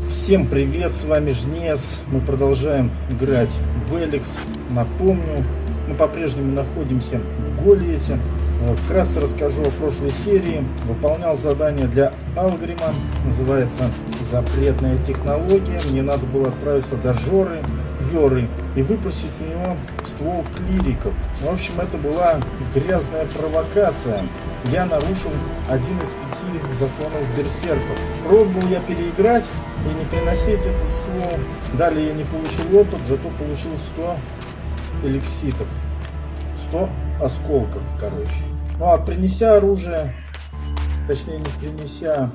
Всем привет, с вами Жнец. Мы продолжаем играть в Elex. Напомню, мы по-прежнему находимся в Голиете. Вкратце расскажу о прошлой серии. Выполнял задание для Алгрима. Называется «Запретная технология». Мне надо было отправиться до Йоры и выпросить у него ствол клириков. В общем, это была грязная провокация. Я нарушил один из 5 законов берсерков. Пробовал я переиграть и не приносить этот ствол. Далее я не получил опыт, зато получил 100 эликситов. 100 осколков, короче. Ну а принеся оружие, точнее не принеся,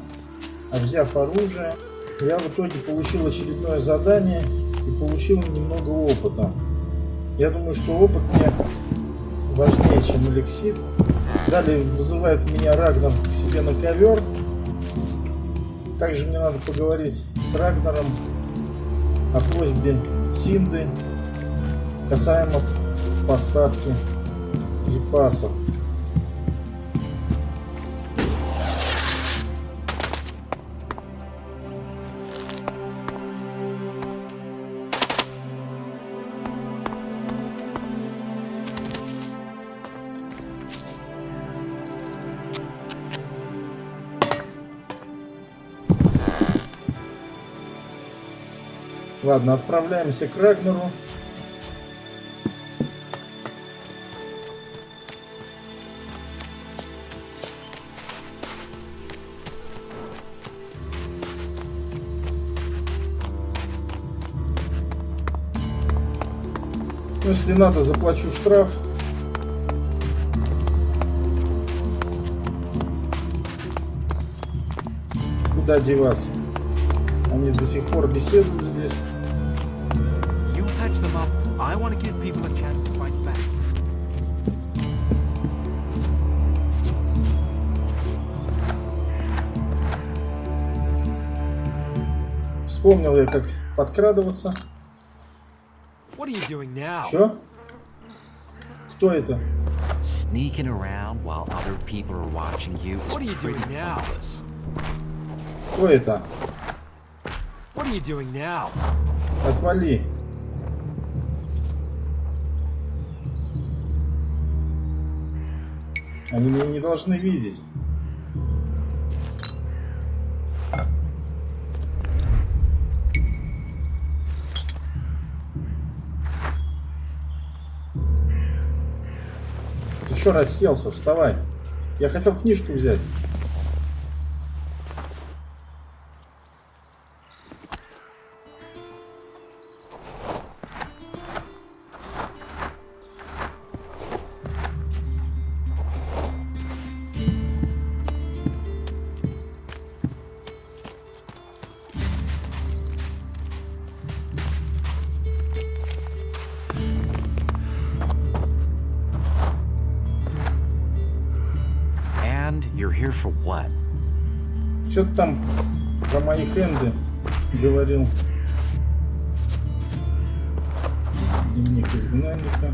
а взяв оружие, я в итоге получил очередное задание и получил немного опыта. Я думаю, что опыт мне важнее, чем эликсит. Далее вызывает меня Рагнар к себе на ковер. Также мне надо поговорить с Рагнаром о просьбе Синды касаемо поставки припасов. Ладно, отправляемся к Рагнару. Если надо, заплачу штраф. Куда деваться? Они до сих пор беседуют здесь. Вспомнил я, как подкрадываться. Чё? Кто это? Sneaking around while other people are watching you is pretty pointless. Кто это? What are you doing now? Отвали. Они меня не должны видеть. Ты чё расселся? Вставай. Я хотел книжку взять. You're here for what? Что-то там про мои хенды говорил. Дневник изгнанника.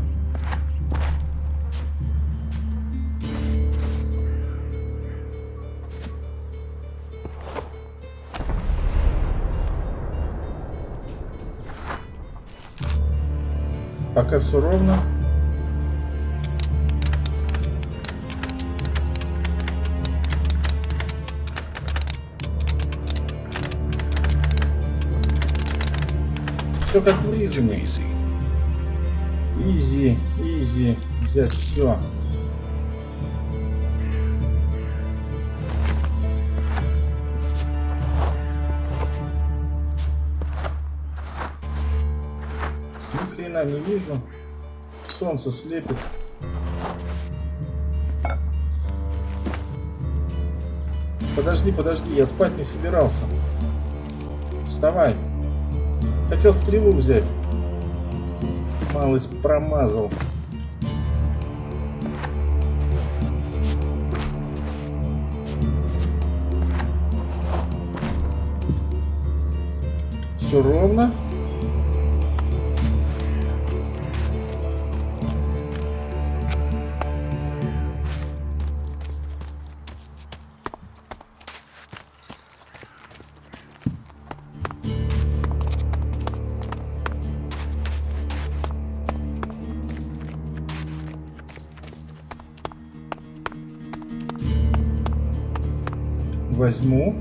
Пока все ровно. Все как в Ризане. Изи. Взять все. Ни хрена не вижу. Солнце слепит. Подожди, я спать не собирался. Вставай. Хотел стрелу взять. Малость промазал. Все ровно. Возьму.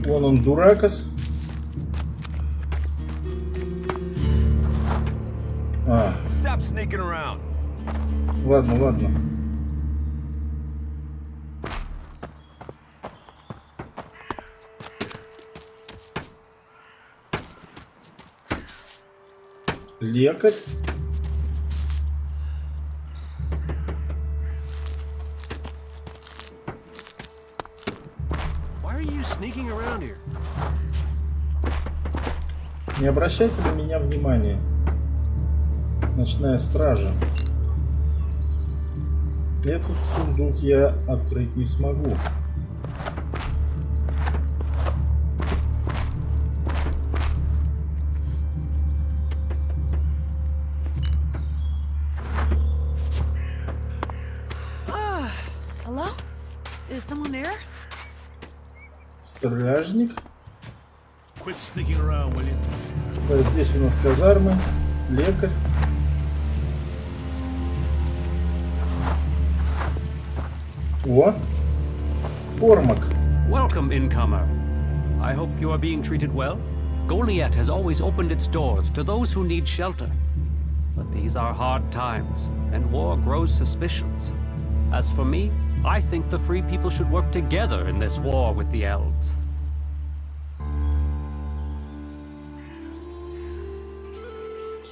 Вон он, дуракос. Ладно, ладно. Лекарь. Не обращайте на меня внимания. Ночная стража. Этот сундук я открыть не смогу. Hello? Is someone there? Стражник. Quit sneaking around, will you? Да, здесь у нас казармы. Лекарь. О! Кормак. Welcome, incomer. I hope you are being treated well. Golиет has always opened its doors to those who need shelter. But these are hard times, and war grows suspicious. As for me, I think the free people should work together in this war with the elves.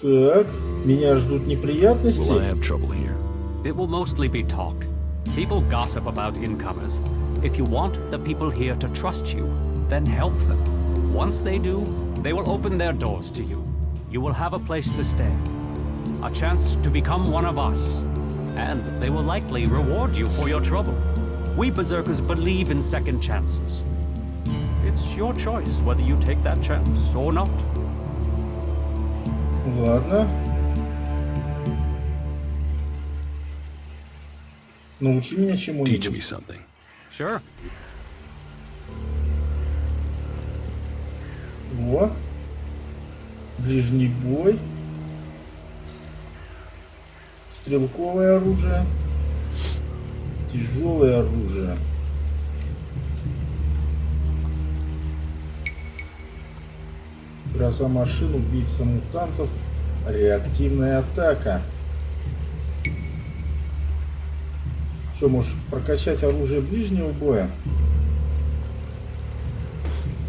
Так, меня ждут неприятности. Will I have trouble here? It will mostly be talk. People gossip about incomers. If you want the people here to trust you, then help them. Once they do, they will open their doors to you. You will have a place to stay. A chance to become one of us. And they will likely reward you for your trouble. We berserkers believe in second chances. It's your choice whether you take that chance or not. Ладно. Научи меня Teach me чему-нибудь. something. Sure. О. Ближний бой. Стрелковое оружие. Тяжелое оружие. Гроза машин, убийца мутантов. Реактивная атака. Что, можешь прокачать оружие ближнего боя?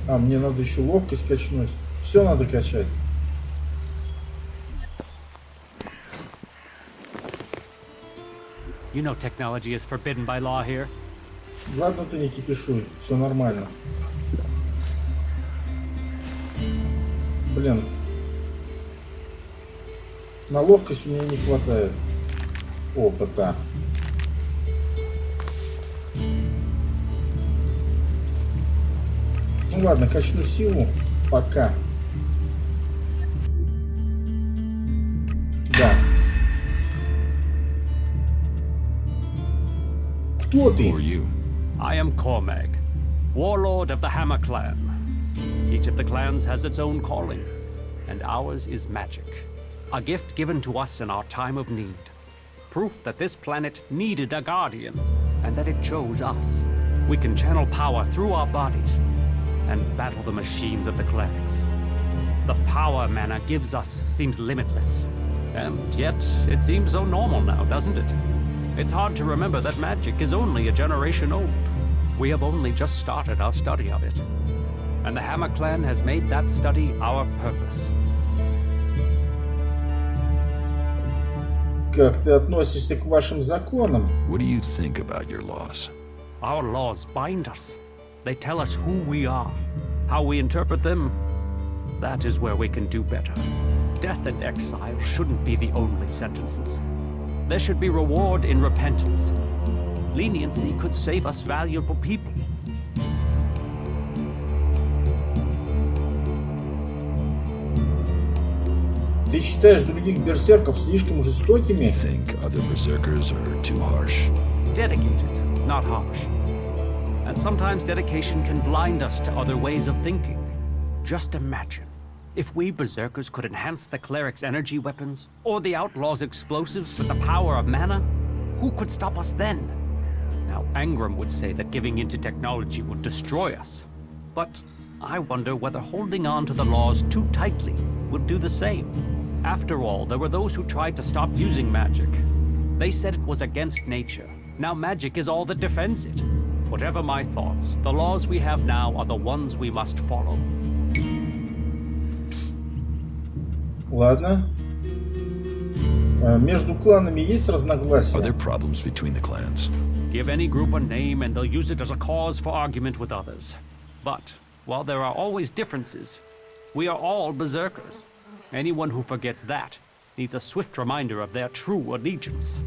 А, мне надо еще ловкость качнуть. Все надо качать. You know technology is forbidden by law here. Ладно, ты не кипишуй. Все нормально. Блин. На ловкость у меня не хватает опыта. Ну ладно, качну силу. Пока. Да. Кто ты? Who are you? I am Cormag, warlord of the Hammer clan. Each of the clans has its own calling, and ours is magic. A gift given to us in our time of need. Proof that this planet needed a guardian, and that it chose us. We can channel power through our bodies, and battle the machines of the clerics. The power mana gives us seems limitless. And yet, it seems so normal now, doesn't it? It's hard to remember that magic is only a generation old. We have only just started our study of it. And the Hammer clan has made that study our purpose. Как ты относишься к вашим законам? What do you think about your laws? Our laws bind us. They tell us who we are. How we interpret them, that is where we can do better. Death and exile shouldn't be the only sentences. There should be reward in repentance. Leniency could save us valuable people. Ты считаешь других берсерков слишком жестокими? Think other berserkers are too harsh? Dedicated, not harsh. And sometimes dedication can blind us to other ways of thinking. Just imagine. If we berserkers could enhance the cleric's energy weapons, or the outlaw's explosives with the power of mana, who could stop us then? Now, Angram would say that giving into technology would destroy us. But I wonder whether holding on to the laws too tightly would do the same. After all, there were those who tried to stop using magic. They said it was against nature. Now magic is all that defends it. Whatever my thoughts, the laws we have now are the ones we must follow. Ладно. Между кланами есть разногласия? Are there problems between the clans? Give any group a name and they'll use it as a cause for argument with others. But, while there are always differences, we are all berserkers. Anyone who forgets that needs a swift reminder of their true allegiance.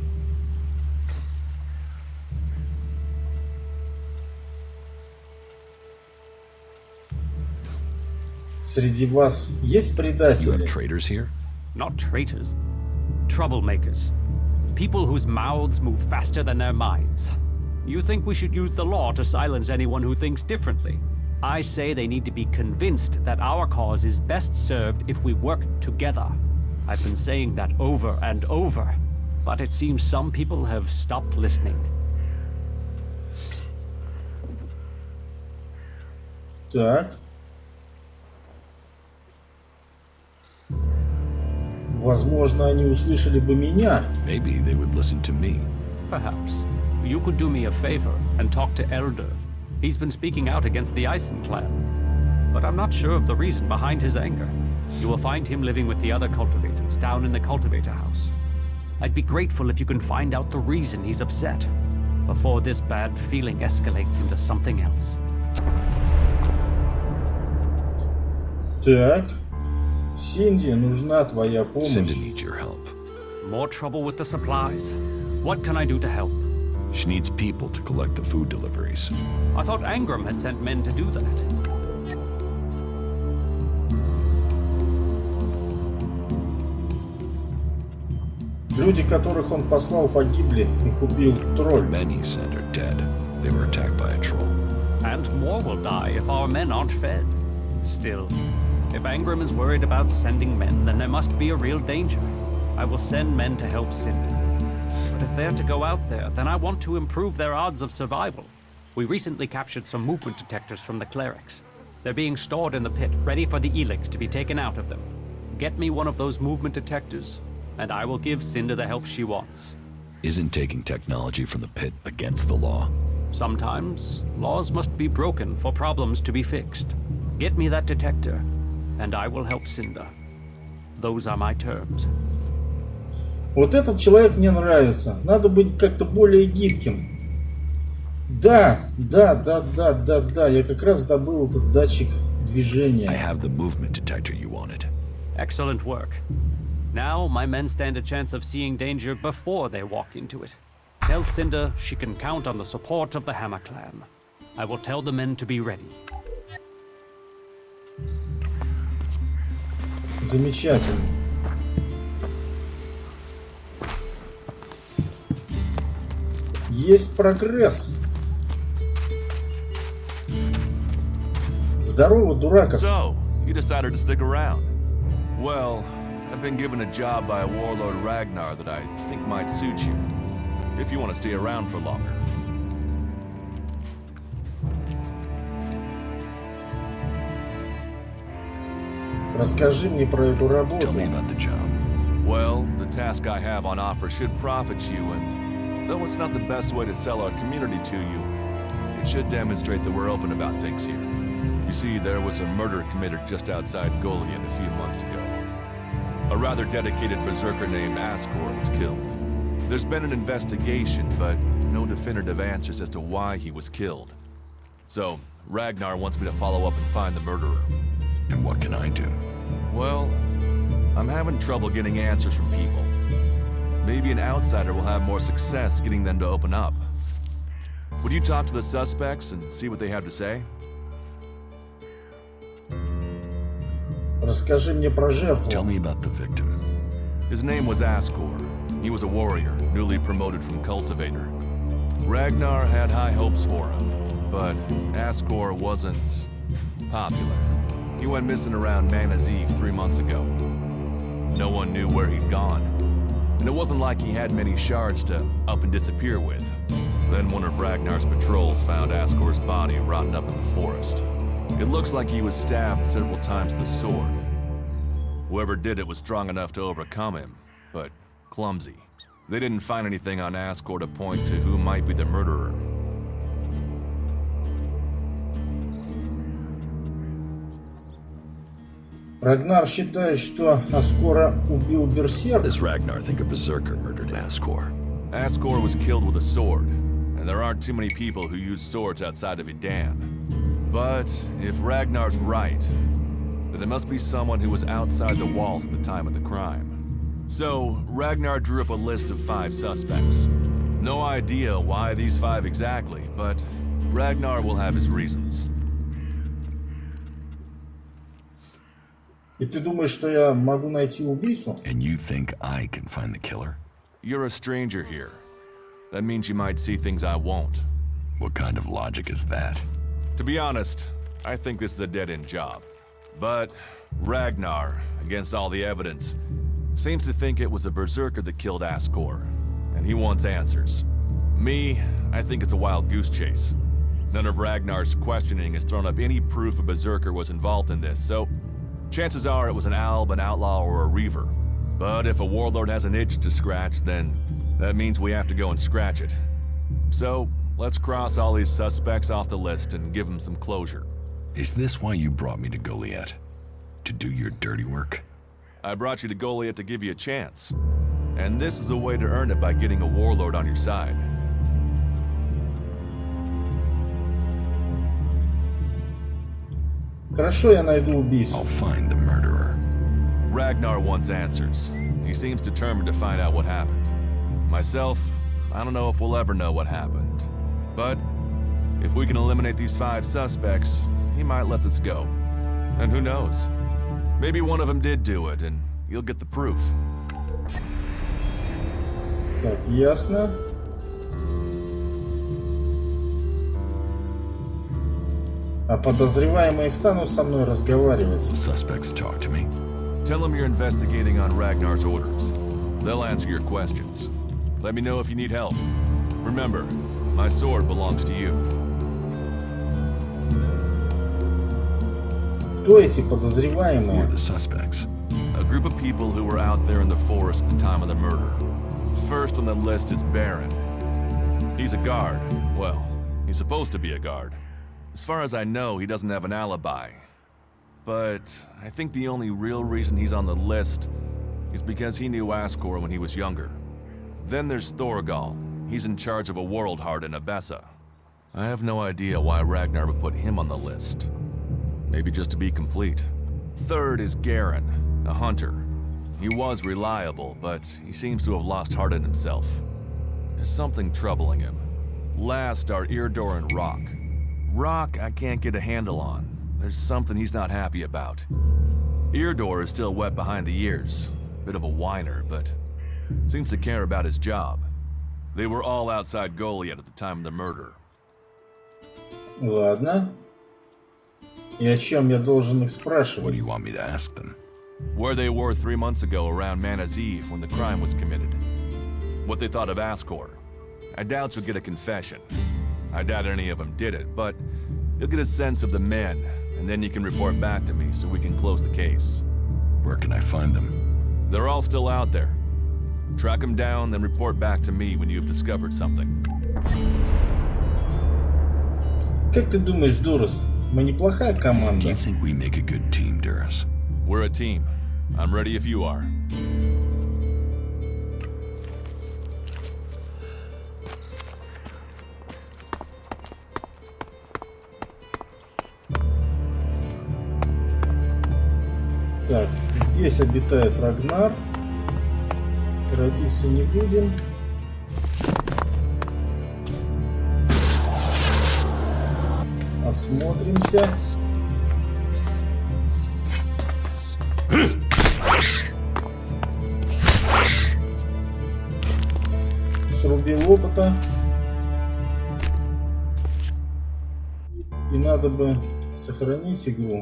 Среди вас есть You предатели? have traitors here? Not traitors. Troublemakers. People whose mouths move faster than their minds. You think we should use the law to silence anyone who thinks differently? I say they need to be convinced that our cause is best served if we work together. I've been saying that over and over, but it seems some people have stopped listening. Так. Возможно, они услышали бы меня. Maybe they would listen to me. Perhaps. You could do me a favor and talk to Elder. He's been speaking out against the Eisen clan. But I'm not sure of the reason behind his anger. You will find him living with the other cultivators down in the cultivator house. I'd be grateful if you can find out the reason he's upset before this bad feeling escalates into something else. Так. Синди, нужна твоя помощь. Cindy needs your help. More trouble with the supplies. What can I do to help? She needs people to collect the food deliveries. I thought Angram had sent men to do that. Люди, которых он послал, погибли. Их убил тролль. Many sent are dead. They were attacked by a troll. And more will die if our men aren't fed. Still, if Angram is worried about sending men, then there must be a real danger. I will send men to help Cindy. But if they're to go out there, then I want to improve their odds of survival. We recently captured some movement detectors from the clerics. They're being stored in the pit, ready for the Elex to be taken out of them. Get me one of those movement detectors, and I will give Cinda the help she wants. Isn't taking technology from the pit against the law? Sometimes, laws must be broken for problems to be fixed. Get me that detector, and I will help Cinda. Those are my terms. Вот этот человек мне нравится. Надо быть как-то более гибким. Да. Я как раз добыл этот датчик движения. I have the movement detector you wanted. Excellent work. Now my men stand a chance of seeing danger before they walk into it. Tell Cinda she can count on the support of the Hammer Clan. I will tell the men to be ready. Замечательно. Есть прогресс. Здорово, дурака. So, you decided to stick around. Well, I've been given a job by a warlord Ragnar that I think might suit you, if you want to stay around for longer. Расскажи мне про эту работу. Tell me about the job. Well, the task I have on offer should profit you, and though it's not the best way to sell our community to you, it should demonstrate that we're open about things here. You see, there was a murder committed just outside Golиет a few months ago. A rather dedicated berserker named Ascor was killed. There's been an investigation, but no definitive answers as to why he was killed. So, Ragnar wants me to follow up and find the murderer. And what can I do? Well, I'm having trouble getting answers from people. Maybe an outsider will have more success getting them to open up. Would you talk to the suspects and see what they have to say? Расскажи мне про жертву. Tell me about the victim. His name was Ascor. He was a warrior, newly promoted from cultivator. Ragnar had high hopes for him, but Ascor wasn't popular. He went missing around Mana's Eve 3 months ago. No one knew where he'd gone. And it wasn't like he had many shards to up and disappear with. Then one of Ragnar's patrols found Askor's body rotting up in the forest. It looks like he was stabbed several times with a sword. Whoever did it was strong enough to overcome him, but clumsy. They didn't find anything on Askor to point to who might be the murderer. Рагнар считает, что Аскора убил Берсерк. Does Ragnar think a berserker murdered Askor? Askor was killed with a sword, and there aren't too many people who use swords outside of Idan. But if Ragnar's right, then it must be someone who was outside the walls at the time of the crime. So, Ragnar drew up a list of 5 suspects. No idea why these 5 exactly, but Ragnar will have his reasons. И ты думаешь, что я могу найти убийцу? And you think I can find the killer? You're a stranger here. That means you might see things I won't. What kind of logic is that? To be honest, I think this is a dead-end job. But Ragnar, against all the evidence, seems to think it was a berserker that killed Askor, and he wants answers. Me, I think it's a wild goose chase. None of Ragnar's questioning has thrown up any proof a berserker was involved in this, so chances are it was an alb, an outlaw, or a reaver. But if a warlord has an itch to scratch, then that means we have to go and scratch it. So, let's cross all these suspects off the list and give them some closure. Is this why you brought me to Golиет? To do your dirty work? I brought you to Golиет to give you a chance. And this is a way to earn it by getting a warlord on your side. Хорошо, я найду убийцу. I'll find the murderer. Ragnar wants answers. He seems determined to find out what happened. Myself, I don't know if we'll ever know what happened. But if we can eliminate these 5 suspects, he might let this go. And who knows? Maybe one of them did do it, and you'll get the proof. Так, ясно. А подозреваемые станут со мной разговаривать. The suspects talk to me. Tell them you're investigating on Ragnar's orders. They'll answer your questions. Let me know if you need help. Remember, my sword belongs to you. Кто эти Who are подозреваемые? the suspects? A group of people who were out there in the forest at the time of the murder. First on the list is Baron. He's a guard. Well, he's supposed to be a guard. As far as I know, he doesn't have an alibi. But I think the only real reason he's on the list is because he knew Askor when he was younger. Then there's Thorgal. He's in charge of a world heart in Abessa. I have no idea why Ragnar would put him on the list. Maybe just to be complete. Third is Garen, a hunter. He was reliable, but he seems to have lost heart in himself. There's something troubling him. Last are Eardor and Rock. Rock I can't get a handle on. There's something he's not happy about. Eardor is still wet behind the ears. Bit of a whiner, but seems to care about his job. They were all outside Golиет at the time of the murder. Ладно. И о чем я должен их What do спрашивать? you want me to ask them? Where they were 3 months ago around Mana's Eve when the crime was committed. What they thought of Askor. I doubt you'll get a confession. I doubt any of them did it, but you'll get a sense of the men, and then you can report back to me so we can close the case. Where can I find them? They're all still out there. Track them down, then report back to me when you've discovered something. Как ты думаешь, Дурас, мы неплохая Do команда? you think we make a good team, Duras? We're a team. I'm ready if you are. Так, здесь обитает Рагнар. Торопиться не будем. Осмотримся. Срубил опыта. И надо бы сохранить игру.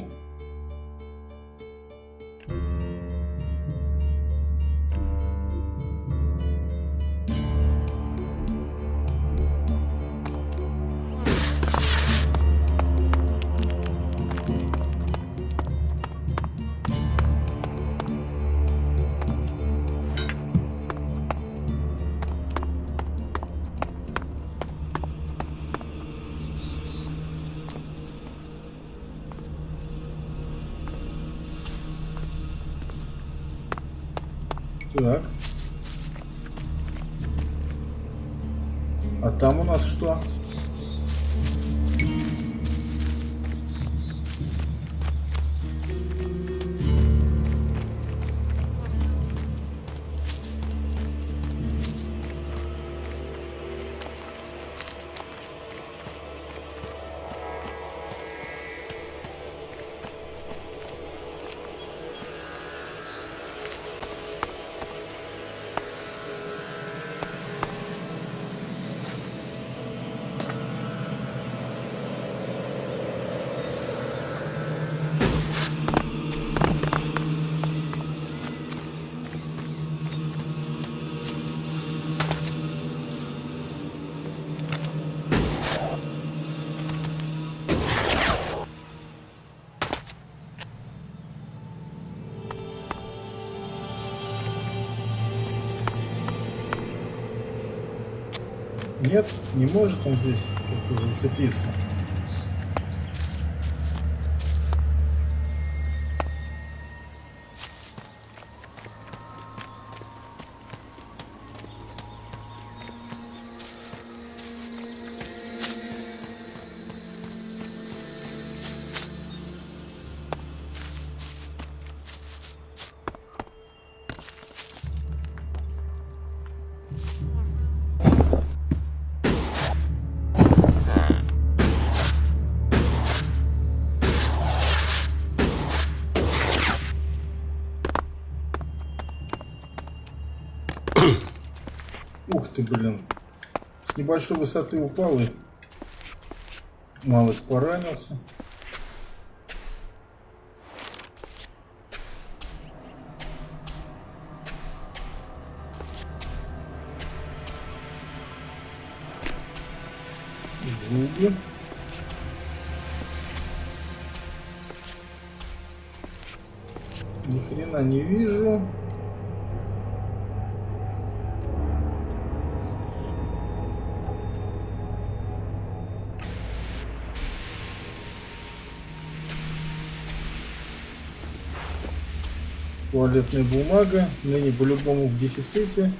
Так. А там у нас что? Нет, не может он здесь как-то зацепиться. Ух ты, блин. С небольшой высоты упал и малость поранился. Зубы. Ни хрена не вижу. Туалетная бумага, ныне по-любому в дефиците.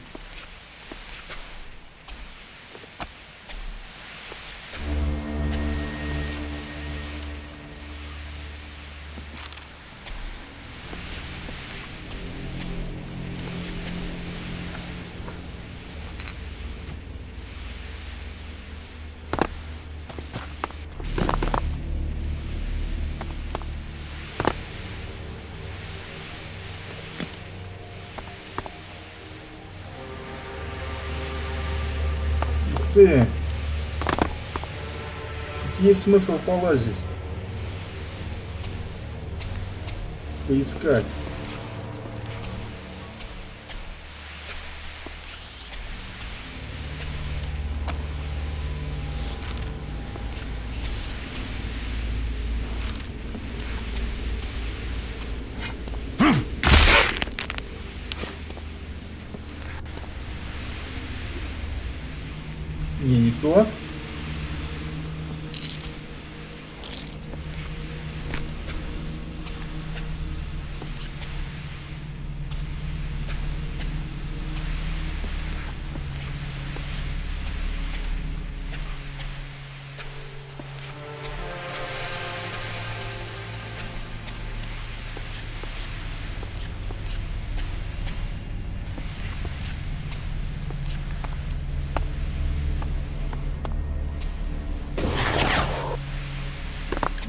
Ты. Тут есть смысл полазить. Поискать. Не то.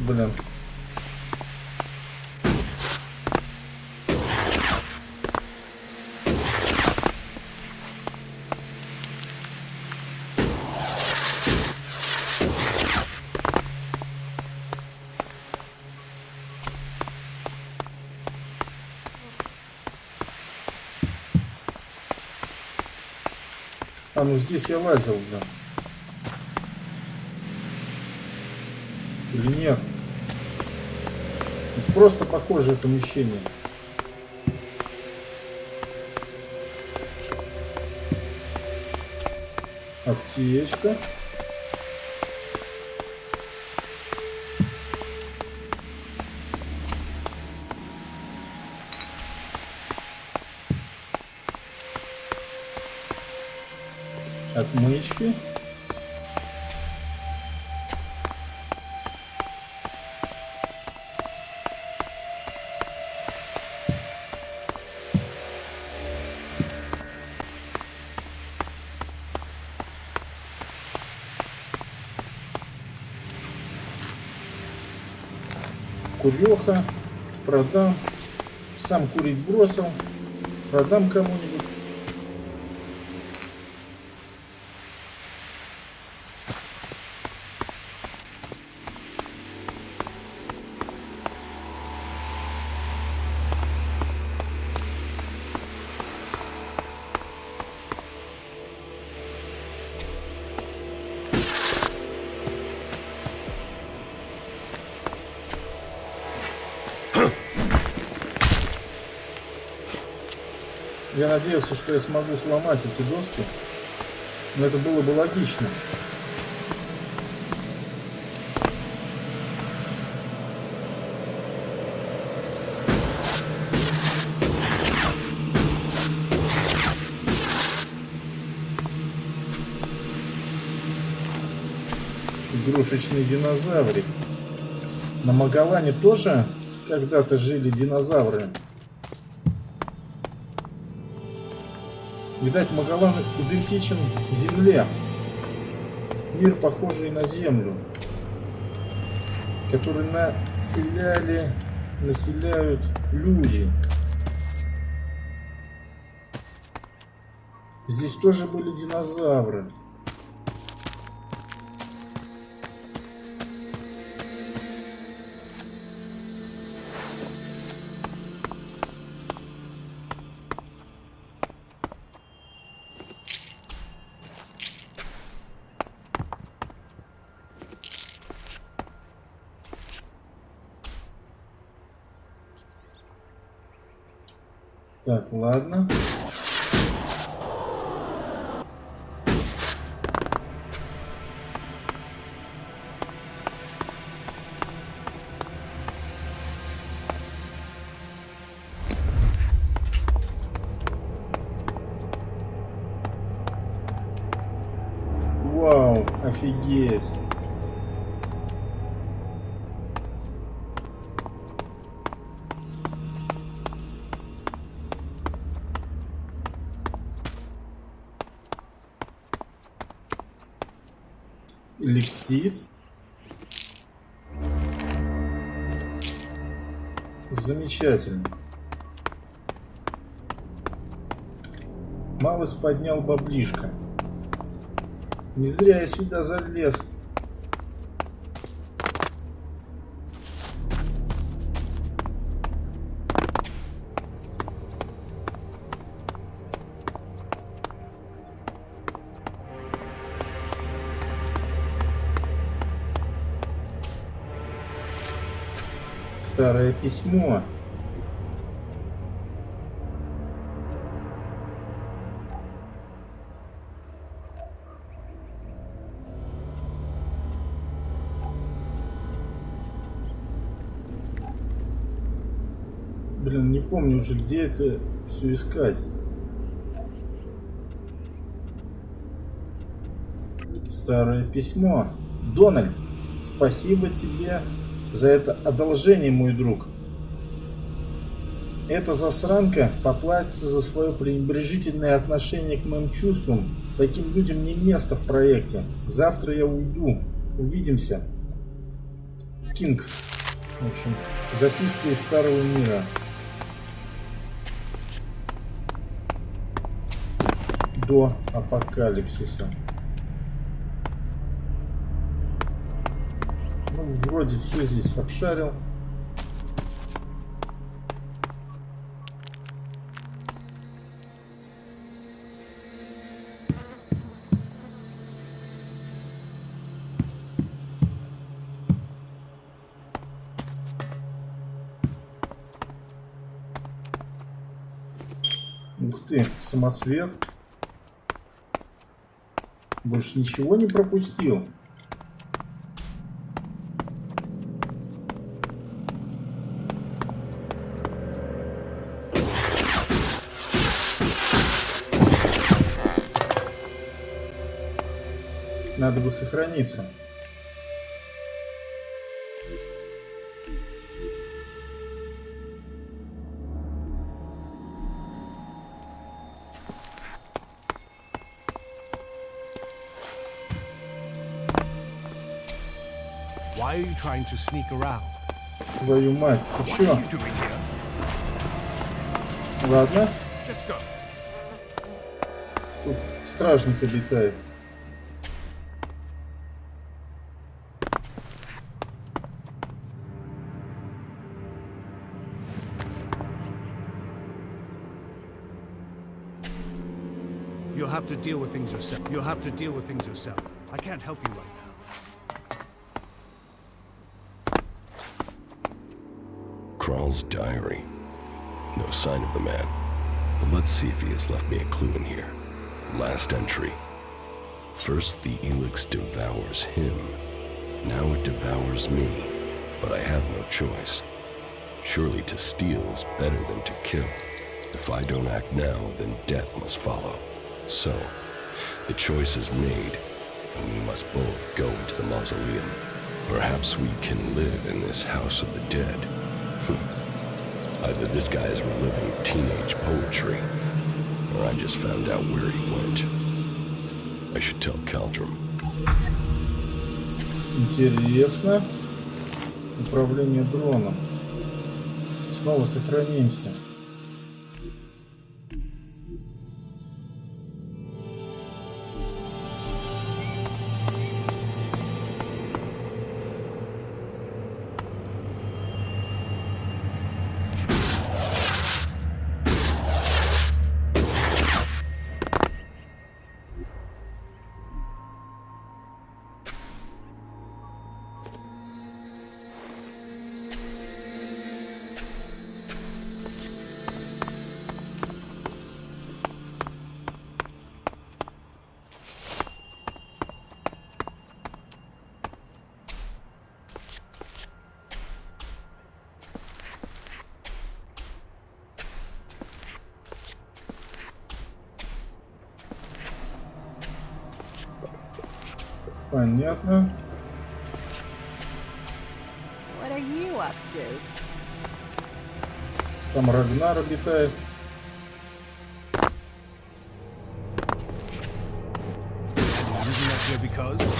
Блин. А, ну здесь я лазил, блин. Или нет? Просто похожее помещение. Аптечка. Отмычки. Куреха. Продам. Сам курить бросил. Продам кому-нибудь. Я надеялся, что я смогу сломать эти доски, но это было бы логично. Игрушечный динозаврик. На Магалане тоже когда-то жили динозавры. Видать, Магалан идентичен Земле. Мир, похожий на Землю, который населяют люди. Здесь тоже были динозавры. Так, ладно. Вау, офигеть. Эликсит. Замечательно. Малость поднял баблишко. Не зря я сюда залез. Старое письмо. Блин, не помню уже, где это все искать. Старое письмо. Дональд, спасибо тебе за это одолжение, мой друг. Эта засранка поплатится за свое пренебрежительное отношение к моим чувствам. Таким людям не место в проекте. Завтра я уйду. Увидимся. Кингс. В общем, записка из старого мира. До апокалипсиса. Ну, вроде все здесь обшарил. Ух ты, самоцвет. Больше ничего не пропустил. Надо бы сохраниться. Why are you trying to sneak around? Твою мать, ты What чё? are you doing here? Ладно. Just go. Тут стражник обитает. You'll have to deal with things yourself. You'll have to deal with things yourself. I can't help you right now. Kral's diary. No sign of the man. But let's see if he has left me a clue in here. Last entry. First the Elex devours him. Now it devours me. But I have no choice. Surely to steal is better than to kill. If I don't act now, then death must follow. So, the choice is made, and we must both go into the mausoleum. Perhaps we can live in this house of the dead. Either this guy is reliving teenage poetry, or I just found out where he went. I should tell Caldrum. Интересно. Управление дроном. Снова сохранимся. Понятно. What are you up to? Там Рагнар обитает. You're using that here because?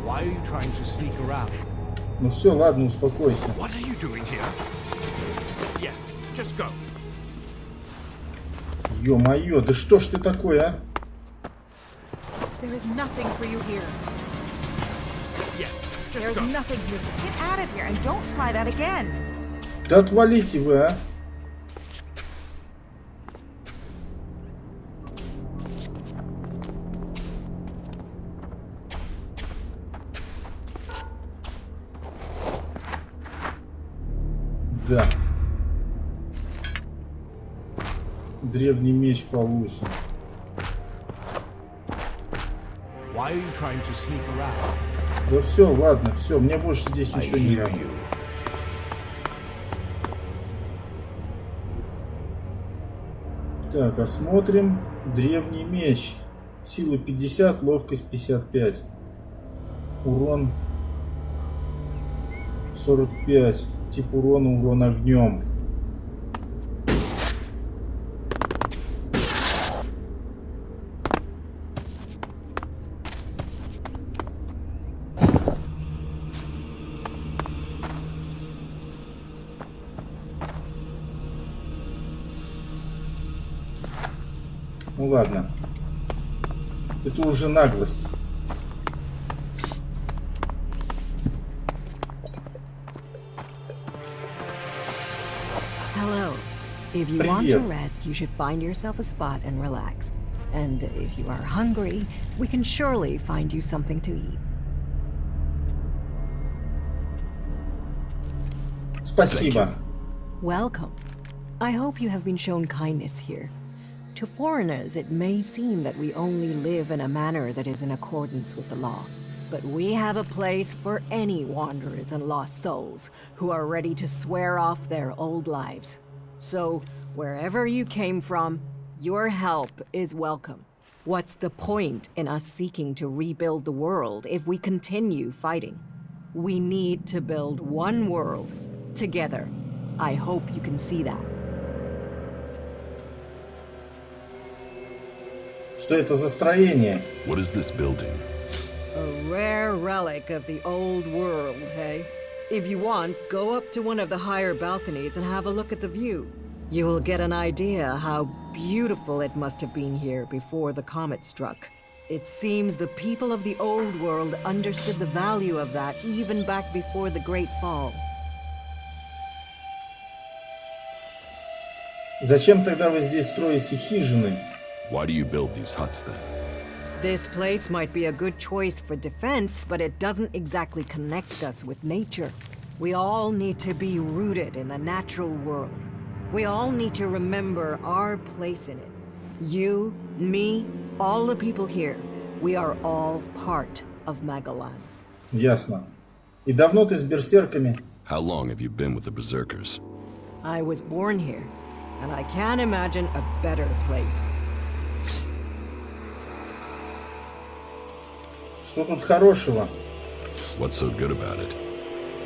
Why are you trying to sneak around? Ну все, ладно, успокойся. What are you doing here? Yes, just go. Ё-моё, да что ж ты такой, а? There is nothing for you here. Yes, just There's go. nothing here. Get out of here and don't try that again. Да отвалите вы, а? Да. Древний меч получен. Why are you trying to sneak around? Да все, ладно, все, мне больше здесь I ничего не hear надо. you. Так, осмотрим. Древний меч. Сила 50, ловкость 55. Урон 45. Тип урона, урон огнем. Ну ладно. Это уже наглость. Hello. If you want to Привет. rest, you should find yourself a spot and relax. And if you are hungry, we can surely find you something to eat. Спасибо. Welcome. I hope you have been shown kindness here. To foreigners, it may seem that we only live in a manner that is in accordance with the law. But we have a place for any wanderers and lost souls who are ready to swear off their old lives. So, wherever you came from, your help is welcome. What's the point in us seeking to rebuild the world if we continue fighting? We need to build one world, together. I hope you can see that. Что это за строение? What is this building? A rare relic of the old world, hey? If you want, go up to one of the higher balconies and have a look at the view. You will get an idea how beautiful it must have been here before the comet struck. It seems the people of the old world understood the value of that even back before the Great Fall. Зачем тогда вы здесь строите хижины? Why do you build these huts then? This place might be a good choice for defense, but it doesn't exactly connect us with nature. We all need to be rooted in the natural world. We all need to remember our place in it. You, me, all the people here. We are all part of Magalan. Ясно. И давно ты с берсерками? How long have you been with the Berserkers? I was born here, and I can't imagine a better place. Что тут хорошего? What's so good about it?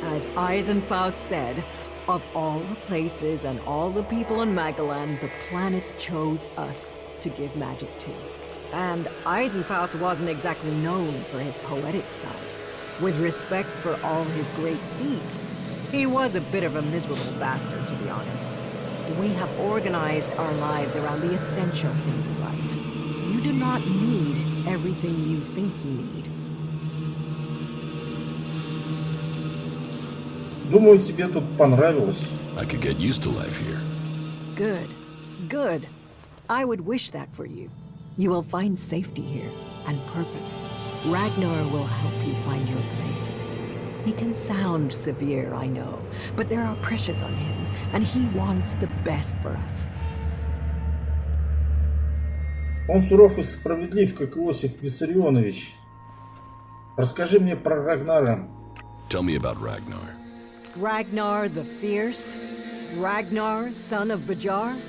As Eisenfaust said, of all the places and all the people in Magalan, the planet chose us to give magic to. And Eisenfaust wasn't exactly known for his poetic side. With respect for all his great feats, he was a bit of a miserable bastard, to be honest. We have organized our lives around the essential things in life. You do not need everything you think you need. Думаю, тебе тут понравилось. I could get used to life here. Good. Good. I would wish that for you. You will find safety here, and purpose. Ragnar will help you find your place. He can sound severe, I know, but there are pressures on him, and he wants the best for us. Он суров и справедлив, как Иосиф Виссарионович. Расскажи мне про Рагнара. Tell me about Ragnar. Ragnar the Fierce? Ragnar, son of Bajar?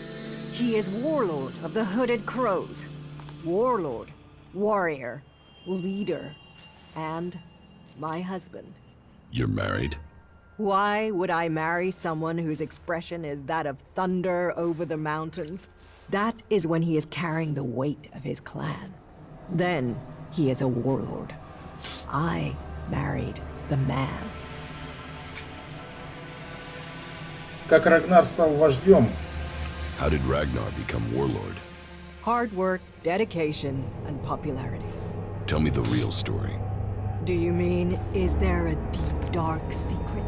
He is warlord of the Hooded Crows. Warlord, warrior, leader, and my husband. You're married? Why would I marry someone whose expression is that of thunder over the mountains? That is when he is carrying the weight of his clan. Then he is a warlord. I married the man. Как Рагнар стал вождем? How did Ragnar become warlord? Hard work, dedication, and popularity. Tell me the real story. Do you mean, is there a deep, dark secret?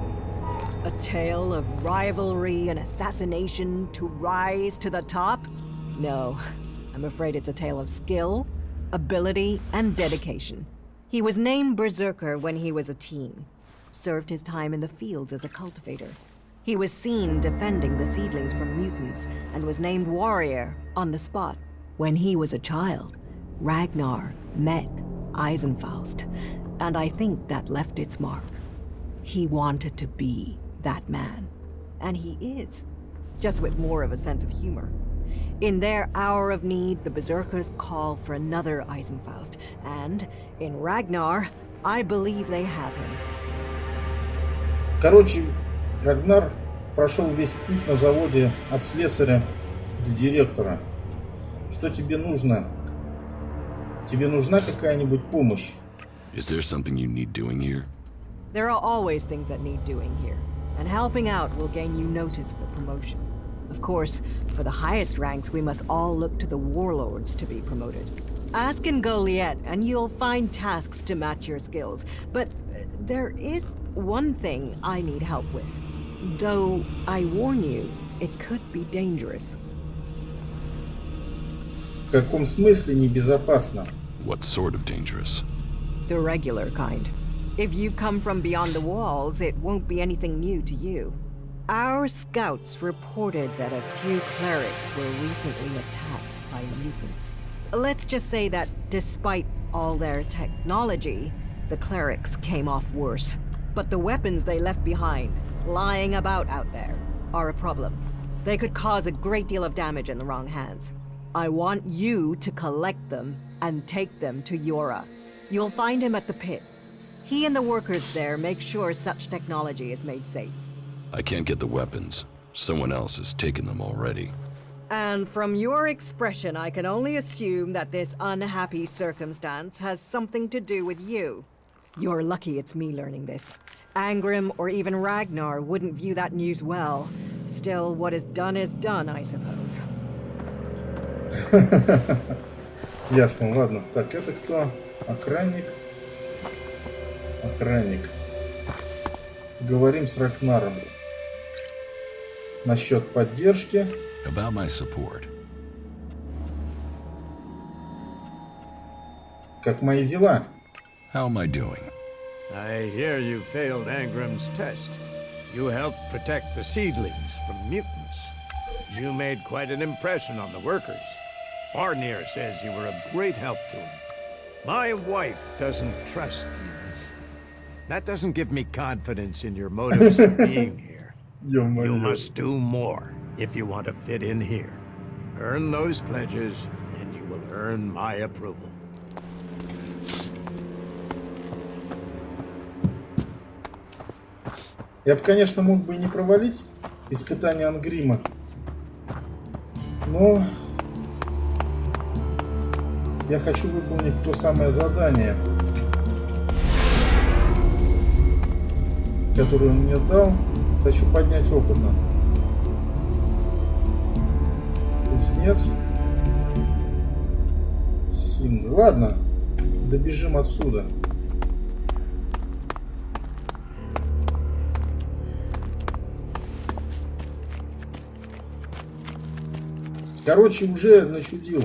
A tale of rivalry and assassination to rise to the top? No, I'm afraid it's a tale of skill, ability, and dedication. He was named Berserker when he was a teen. Served his time in the fields as a cultivator. He was seen defending the seedlings from mutants and was named warrior on the spot. When he was a child, Ragnar met Eisenfaust, and I think that left its mark. He wanted to be that man. And he is, just with more of a sense of humor. In their hour of need, the Berserkers call for another Eisenfaust, and in Ragnar, I believe they have him. Короче, Рагнар прошел весь путь на заводе от слесаря до директора. Что тебе нужно? Тебе нужна какая-нибудь помощь? Is there something you need doing here? There are always things that need doing here, and helping out will gain you notice for promotion. Of course, for the highest ranks, we must all look to the warlords to be promoted. Ask in Golиет, and you'll find tasks to match your skills. But there is one thing I need help with. Though, I warn you, it could be dangerous. В каком смысле небезопасно? What sort of dangerous? The regular kind. If you've come from beyond the walls, it won't be anything new to you. Our scouts reported that a few clerics were recently attacked by mutants. Let's just say that despite all their technology, the clerics came off worse. But the weapons they left behind, lying about out there, are a problem. They could cause a great deal of damage in the wrong hands. I want you to collect them and take them to Yora. You'll find him at the pit. He and the workers there make sure such technology is made safe. I can't get the weapons. Someone else has taken them already. And from your expression, I can only assume that this unhappy circumstance has something to do with you. You're lucky it's me learning this. Angrim or even Ragnar wouldn't view that news well. Still, what is done, I suppose. Ясно, ладно. Так, это кто? Охранник. Охранник. Говорим с Рагнаром. Насчет поддержки. About my support. Как мои дела? How am I doing? I hear you failed Angrim's test. You helped protect the seedlings from mutants. You made quite an impression on the workers. Barnir says you were a great help to him. My wife doesn't trust you. That doesn't give me confidence in your motives of being here. You must do more if you want to fit in here. Earn those pledges, and you will earn my approval. Я бы, конечно, мог бы и не провалить испытание Ангрима, но я хочу выполнить то самое задание, которое он мне дал. Хочу поднять опыта. Кузнец. Синд. Ладно, добежим отсюда. Короче, уже начудил.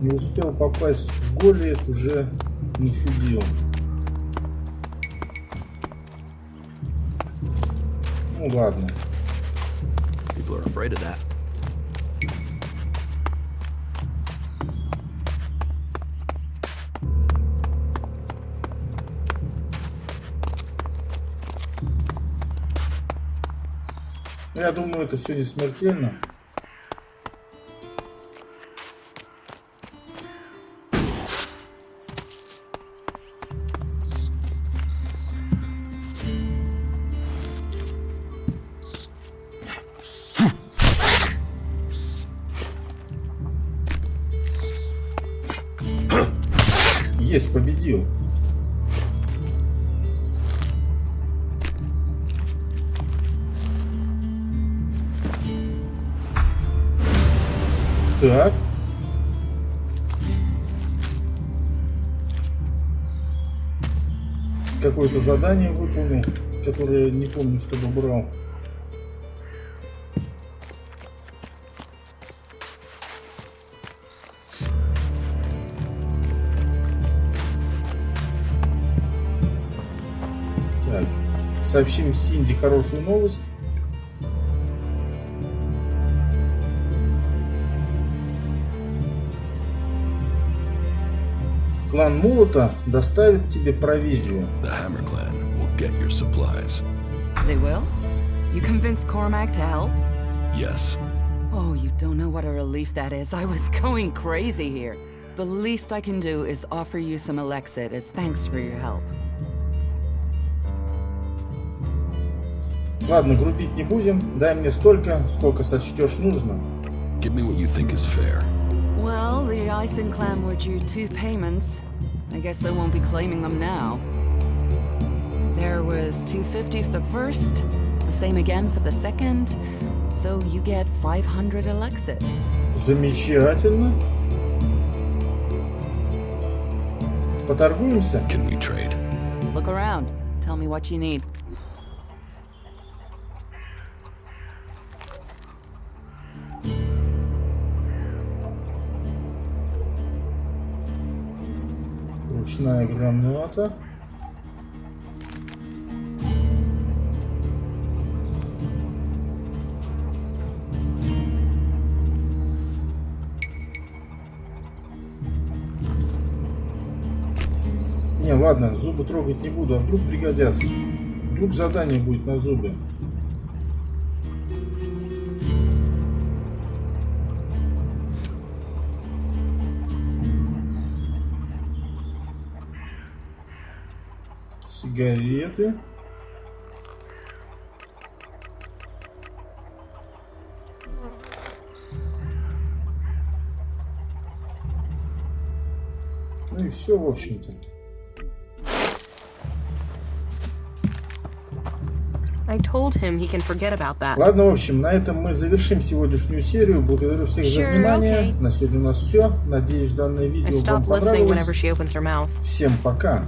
Не успел попасть в Голиет, уже начудил. Ну ладно. People are afraid of that. Я думаю, это все не смертельно. Есть, победил. Так. Какое-то задание выполнил, которое не помню, чтобы брал. Так. Сообщим Синди хорошую новость. Клан Молота доставит тебе провизию. The Hammer Clan will get your supplies. They will? You convinced Cormac to help? Yes. Oh, you don't know what a relief that is. I was going crazy here. The least I can do is offer you some Elexit as thanks for your help. Ладно, грубить не будем. Дай мне столько, сколько сочтешь нужно. Give me what you think is fair. Well, the Ison clan were due 2 payments. I guess they won't be claiming them now. There was 250 for the first, the same again for the second, so you get 500 Elexit. Замечательно. Поторгуемся? Can we trade? Look around. Tell me what you need. Ручная граната. Не, ладно, зубы трогать не буду, а вдруг пригодятся. Вдруг задание будет на зубы. Сигареты. Ну и все, в общем-то. I told him he can forget about that. Ладно, в общем, на этом мы завершим сегодняшнюю серию. Благодарю всех за внимание. На сегодня у нас все. Надеюсь, данное видео вам понравилось. Всем пока.